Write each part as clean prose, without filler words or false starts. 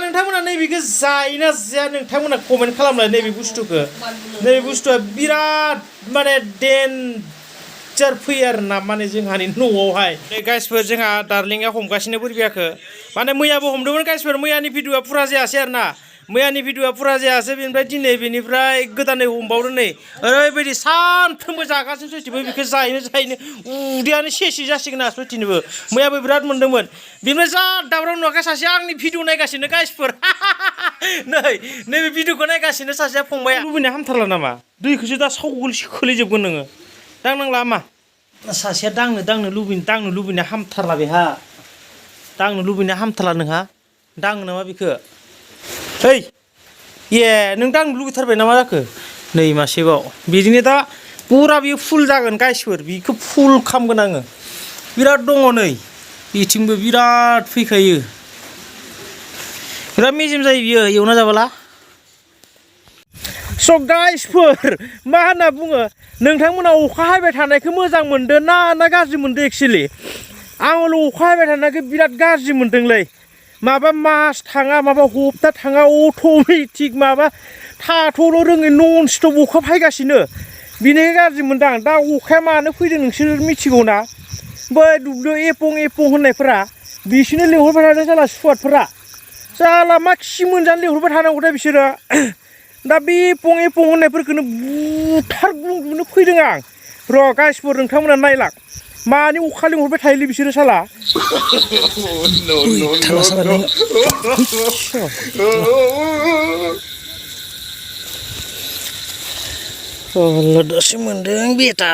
नोंथांमोना नैबेखौ जायोना जाया नोंथांमोना कमेन्ट खालामलाय नैबे बुस्थुखौ नैबे बुस्थुआ बिराद माने डेन्जार फैयो आरो ना माने जोंहानि न'आवहाय गाइसफोर जोंहा डार्लिंआ हमगासिनो बोरबियाखौ माने मैयाबो हमदोंमोन गाइसफोर मैयानि भिडिअआ फुरा जायासै आरो ना मैयानि भिडिअआ फुरा जायासै बेनिफ्राय दिनै बेनिफ्राय गोदानै हमबावदों नै ओरैबायदि सानफ्रोमबो जागासिनो सयथिबो बेखौ जायैनो उदैयानो सेसे जासिगोन आरो सयथिनोबो मैयाबो बिराद मोन्दोंमोन बेनिफ्राय जा दावराव नुवाखै सासे आंनि भिडिअ नायगासिनो गाइसफोर नैबे भिडिअखौ नायगासिनो सासेया फंबाया लुबैनाया हामथारला नामा दैखौसो दा सावगोलसो खोलैजोबगोन नोङो दांनांला मा सासेया दांनो लुबैनाया हामथारला बेहा दांनो लुबैनाया हामथारला नोंहा दाङो नामा बेखौ ओइ नों दांनो लुबैथारबाय नामा जाखो नै मासेबाव बिदिनो दा पुरा बियो फुल जागोन गाइसफोर बिखौ फुल खालामगोन आङो बिराद दङ नै बिथिंबो बिराद फैखायो बिराद मेजेम जायो बियो एवना जाबोला स' गाइसफोर मा होनना बुङो नोंथांमोना अखा हाबाय थानायखौ मोजां मोनदों ना गाज्रि मोनदों एक्सुवेलि आङो अखा हाबाय थानायखौ बिराद गाज्रि मोनदोंलै माबा मास थाङा माबा हप्ता थाङा अट'मेटिक माबा थाथ'ल' रोङै नन स्टप अखा फैगासिनो बिनिखाय गाज्रि मोनदां दा अखाया मानो फैदों नोंसोर मिथिगौ ना बै दुब्लियाव एपं होननायफोरा बिसोरनो लिंहरबाय थादों जाला सुवादफोरा जाला मा खि मोनजानो लिंहरबाय थानांगौथाय बिसोरो दा बे एपं होननायफोरखौनो बुथारग्लुंग्लुंनो फैदों आं र' गाइसफोर नोंथांमोना नायलां मानि अखा लिंहरबाय थायोलै बिसोरो साला दासो मोनदों बेटा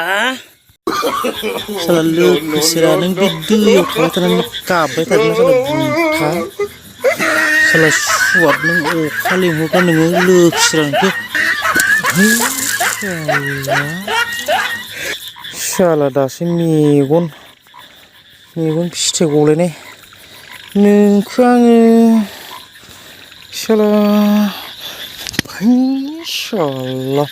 साला लोखोसेरा नों बे दैयाव थाबाय थानानै गाबबाय थादोंना साला बुथा साला सुवाद नों अखा लिंहरग्रा नोङो लोखोसेरा नोंखौ साला दासो मेगन फिथाइ गलायनाय नोंखौ आङो साला साला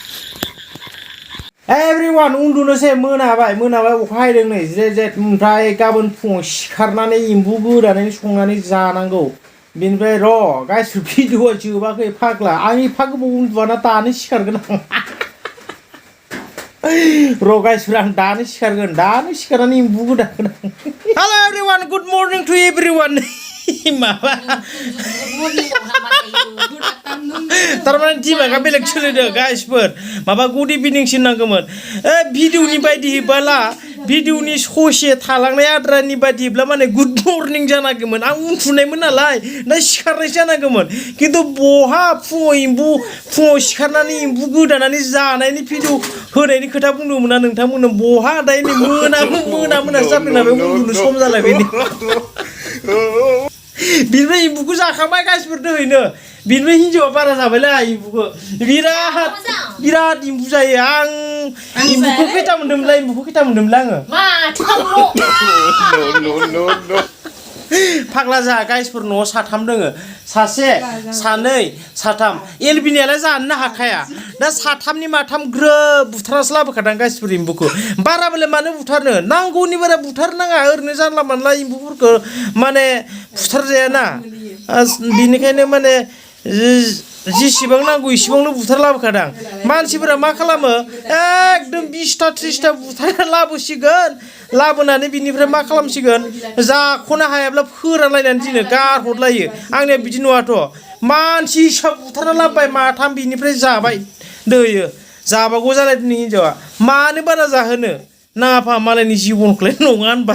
एभ्रिवान उन्दुनोसै मोनाबाय अखा हायदों नै जेट ओमफ्राय गाबोन फुङाव सिखारनानै एम्बु गोरानै संनानै जानांगौ बेनिफ्राय र' गाइसफोर भिडिअआ जोबाखै फाग्ला आं एफा गोबाव उन्दुवाना दानो सिखारगोन आं र' गाइसफोर आं दानो सिखारनानै एम्बु गोदागोन आं hello' everyone good morning to everyone माबा थारमाने दिमागा बेलेग सोलिदों गाइसफोर माबा गुड इभिनिंसो नांगौमोन भिडिअनि बायदियैब्ला भिडिअनि ससे थालांनाय आद्रानि बायदिब्ला माने गुड मर्निं जानांगौमोन आं उन्दुनायमोन नालाय ना सिखारनाय जानांगौमोन खिन्थु बहा फुङाव सिखारनानै एम्बु गोदानानै जानायनि भिडिअ होनायनि खोथा बुंदोंमोन ना नोंथांमोननो बहा दायो नै मोनासो जाफैनाय उन्दुनो सम जालायबाय बिनिफ्राय एम्बुखौ जाखांबाय गाइसफोर दोहैनो बिनिफ्राय हिन्जावा बारा जाबायलै एम्बुखौ बिराद एम्बु जायो आं एम्बुखौ खैथा मोन्दोंमोनलाय आङो फाग्ला जा गाइसफोर न'आव साथाम दोङो सासे सानै साथाम एलबिनियालाय जानोनो हाखाया दा साथामनि माथाम ग्रोब बुथारनासो लाबोखादां गाइसफोर एम्बुखौ बाराबोलाय मानो बुथारनो नांगौनि बारा बुथारनाङा ओरैनो जानला मानला एम्बुफोरखौ माने बुथारजायाना बिनिखायनो माने जेसेबां नांगौ इसेबांनो बुथार लाबोखादां मानसिफोरा मा खालामो एकदम 20टा 30टा बुथारना लाबोनानै बिनिफ्राय मा खालामसिगोन जाख'नो हायाब्ला फोरानलायनानै दिनो गारहरलायो आंनिया बिदि नङाथ' मानसि हिसाब बुथारना लाबोबाय माथाम बिनिफ्राय जाबाय दोयो जाबागौ जालायदों हिन्जावा मानो बारा जाहोनो नाफा मालायनि जिबनखौलाय नङा होनबा